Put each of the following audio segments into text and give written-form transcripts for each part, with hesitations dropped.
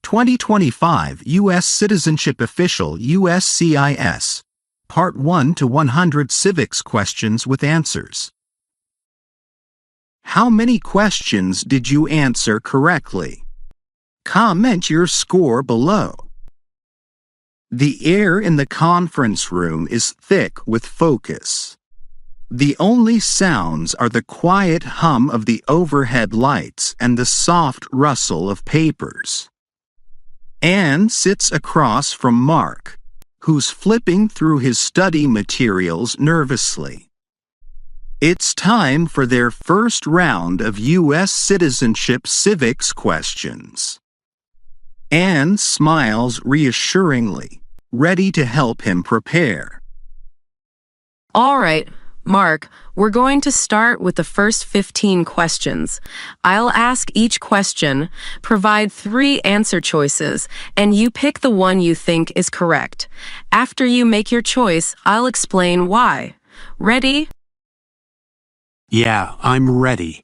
2025 U.S. Citizenship Official USCIS. Part 1 to 100 Civics questions with answers. How many questions did you answer correctly? Comment your score below. The air in the conference room is thick with focus. The only sounds are the quiet hum of the overhead lights and the soft rustle of papers. Anne sits across from Mark, who's flipping through his study materials nervously. It's time for their first round of U.S. citizenship civics questions. Anne smiles reassuringly, ready to help him prepare. All right, Mark, we're going to start with the first 15 questions. I'll ask each question, provide 3 answer choices, and you pick the one you think is correct. After you make your choice, I'll explain why. Ready? Yeah, I'm ready.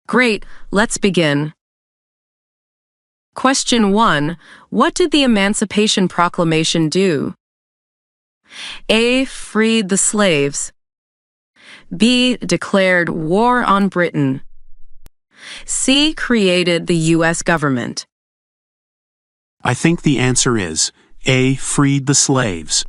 Great, let's begin. Question 1. What did the Emancipation Proclamation do? A. Freed the slaves. B. Declared war on Britain. C. Created the U.S. government. I think the answer is A. Freed the slaves.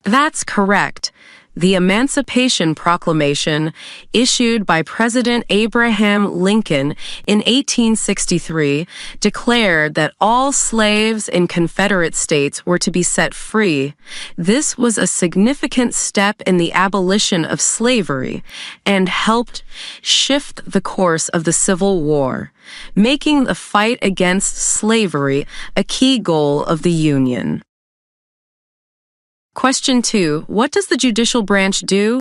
That's correct. The Emancipation Proclamation, issued by President Abraham Lincoln in 1863, declared that all slaves in Confederate states were to be set free. This was a significant step in the abolition of slavery and helped shift the course of the Civil War, making the fight against slavery a key goal of the Union. Question 2. What does the judicial branch do?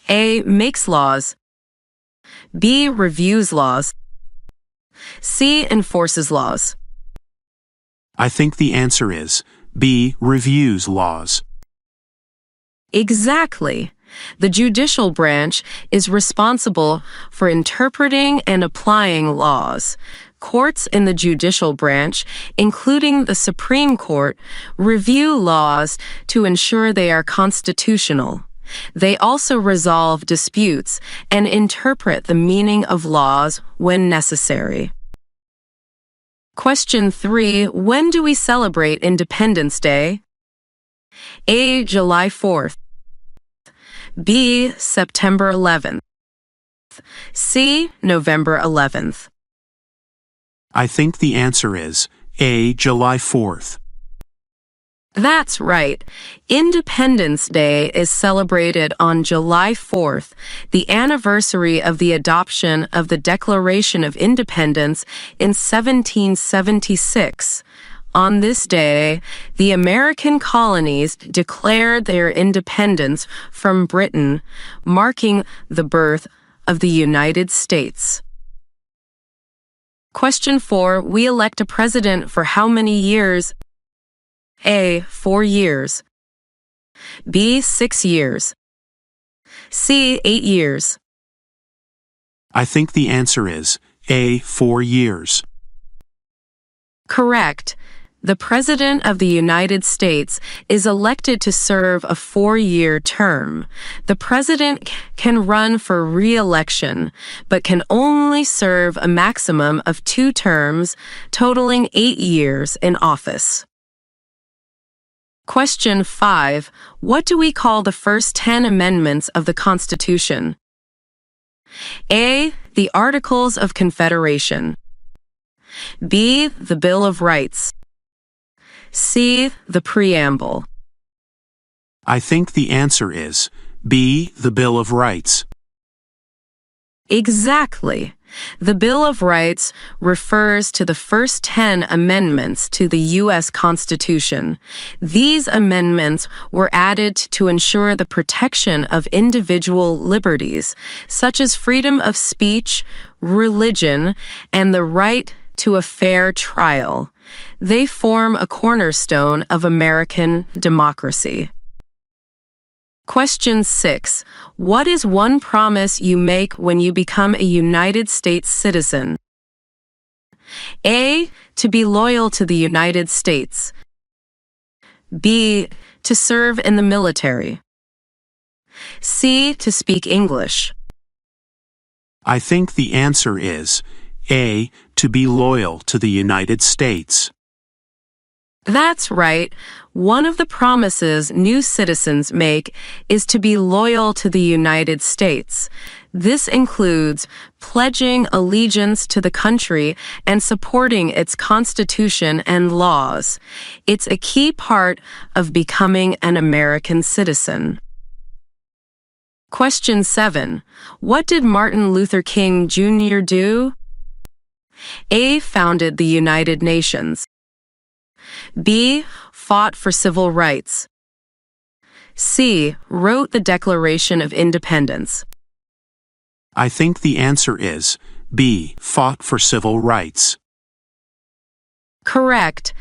A. Makes laws. B. Reviews laws. C. Enforces laws. I think the answer is B. Reviews laws. Exactly. The judicial branch is responsible for interpreting and applying laws. Courts in the judicial branch, including the Supreme Court, review laws to ensure they are constitutional. They also resolve disputes and interpret the meaning of laws when necessary. Question 3. When do we celebrate Independence Day? A. July 4th. B. September 11th. C. November 11th. I think the answer is A. July 4th. That's right. Independence Day is celebrated on July 4th, the anniversary of the adoption of the Declaration of Independence in 1776. On this day, the American colonies declared their independence from Britain, marking the birth of the United States. Question 4. We elect a president for how many years? A. 4 years. B. 6 years. C. 8 years. I think the answer is A. 4 years. Correct. The President of the United States is elected to serve a 4-year term. The President can run for re-election, but can only serve a maximum of 2 terms, totaling 8 years in office. Question 5. What do we call the first 10 amendments of the Constitution? A. The Articles of Confederation. B. The Bill of Rights. C. The Preamble. I think the answer is B. The Bill of Rights. Exactly. The Bill of Rights refers to the first 10 amendments to the U.S. Constitution. These amendments were added to ensure the protection of individual liberties, such as freedom of speech, religion, and the right to a fair trial. They form a cornerstone of American democracy. Question 6. What is one promise you make when you become a United States citizen? A. To be loyal to the United States. B. To serve in the military. C. To speak English. I think the answer is A. To be loyal to the United States. That's right. One of the promises new citizens make is to be loyal to the United States. This includes pledging allegiance to the country and supporting its constitution and laws. It's a key part of becoming an American citizen. Question 7. What did Martin Luther King Jr. do? A. Founded the United Nations. B. Fought for civil rights. C. Wrote the Declaration of Independence. I think the answer is B. Fought for civil rights. Correct.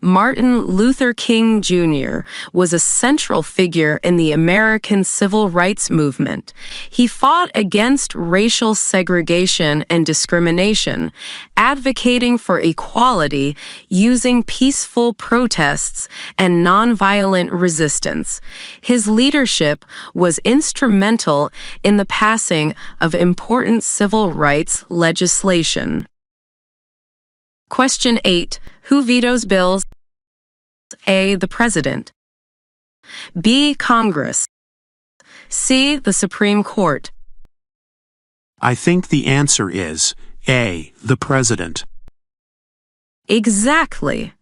Martin Luther King Jr. was a central figure in the American civil rights movement. He fought against racial segregation and discrimination, advocating for equality using peaceful protests and nonviolent resistance. His leadership was instrumental in the passing of important civil rights legislation. Question 8. Who vetoes bills? A. The President. B. Congress. C. The Supreme Court. I think the answer is A. The President. Exactly.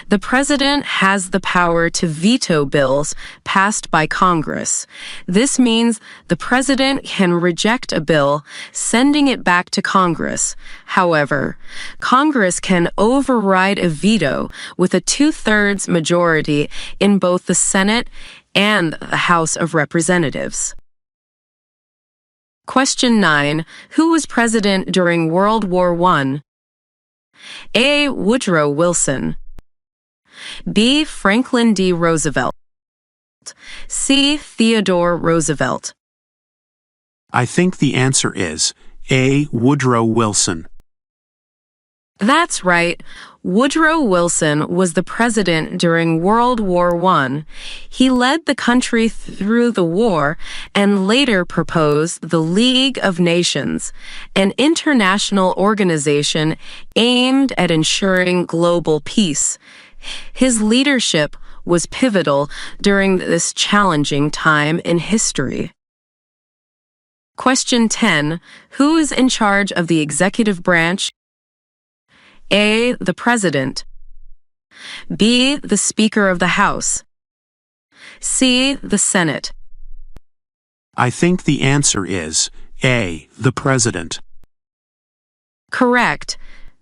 The President has the power to veto bills passed by Congress. This means the President can reject a bill, sending it back to Congress. However, Congress can override a veto with a 2/3 majority in both the Senate and the House of Representatives. Question 9. Who was president during World War I? A. Woodrow Wilson. B. Franklin D. Roosevelt. C. Theodore Roosevelt. I think the answer is A. Woodrow Wilson. That's right. Woodrow Wilson was the president during World War I. He led the country through the war and later proposed the League of Nations, an international organization aimed at ensuring global peace. His leadership was pivotal during this challenging time in history. Question 10. Who is in charge of the executive branch? A. The President. B. The Speaker of the House. C. The Senate. I think the answer is A. The President. Correct.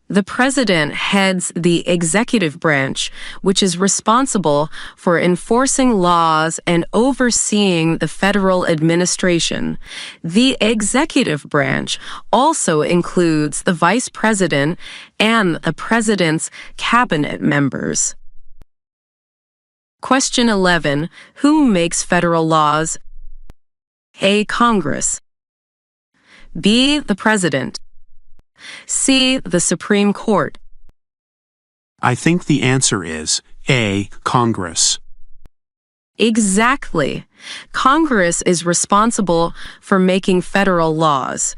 The President heads the executive branch, which is responsible for enforcing laws and overseeing the federal administration. The executive branch also includes the Vice President and the President's cabinet members. Question 11. Who makes federal laws? A. Congress. B. The President. C. The Supreme Court. I think the answer is A. Congress. Exactly. Congress is responsible for making federal laws.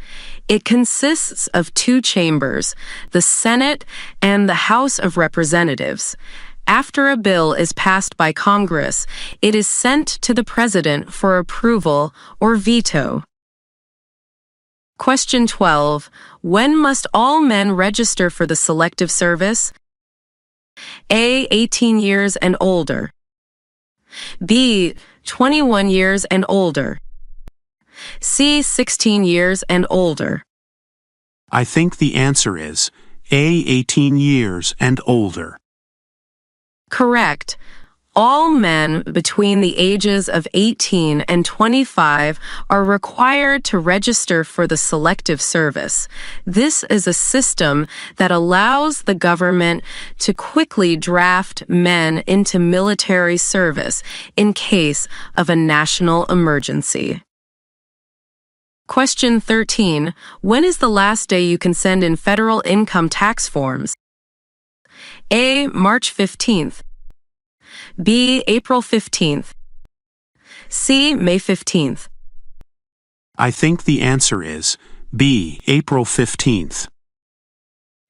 It consists of 2 chambers, the Senate and the House of Representatives. After a bill is passed by Congress, it is sent to the President for approval or veto. Question 12. When must all men register for the Selective Service? A. 18 years and older. B. 21 years and older. C. 16 years and older. I think the answer is A. 18 years and older. Correct. All men between the ages of 18 and 25 are required to register for the Selective Service. This is a system that allows the government to quickly draft men into military service in case of a national emergency. Question 13. When is the last day you can send in federal income tax forms? A. March 15th. B. April 15th. C. May 15th. I think the answer is B. April 15th.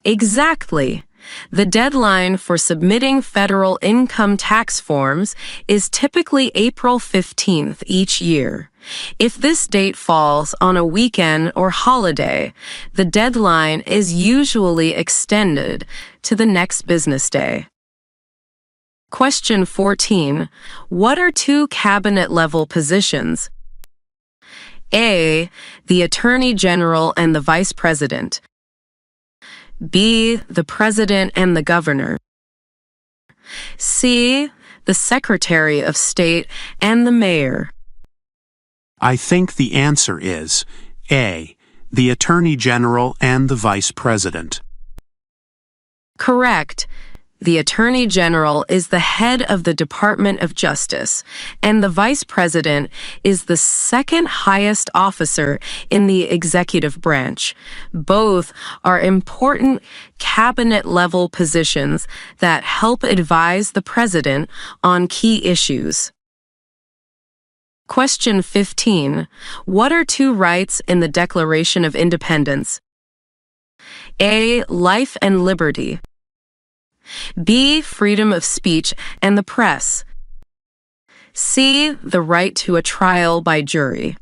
Exactly. The deadline for submitting federal income tax forms is typically April 15th each year. If this date falls on a weekend or holiday, the deadline is usually extended to the next business day. Question 14. What are two cabinet-level positions? A. The Attorney General and the Vice President. B. The President and the Governor. C. The Secretary of State and the Mayor. I think the answer is A. The Attorney General and the Vice President. Correct. The Attorney General is the head of the Department of Justice, and the Vice President is the second highest officer in the executive branch. Both are important cabinet-level positions that help advise the President on key issues. Question 15. What are two rights in the Declaration of Independence? A. Life and liberty. B. Freedom of speech and the press. C. The right to a trial by jury.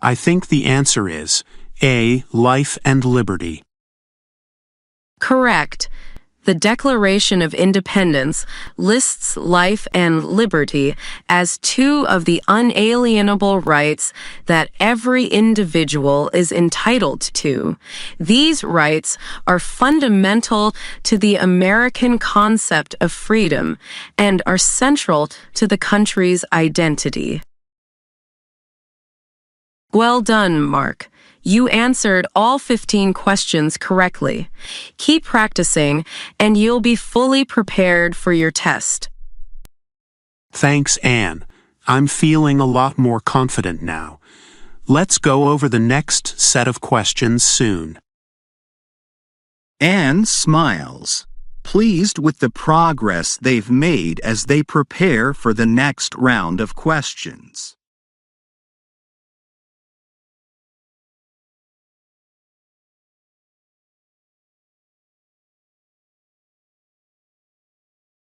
I think the answer is A. Life and liberty. Correct. The Declaration of Independence lists life and liberty as two of the unalienable rights that every individual is entitled to. These rights are fundamental to the American concept of freedom and are central to the country's identity. Well done, Mark. You answered all 15 questions correctly. Keep practicing, and you'll be fully prepared for your test. Thanks, Anne. I'm feeling a lot more confident now. Let's go over the next set of questions soon. Anne smiles, pleased with the progress they've made as they prepare for the next round of questions.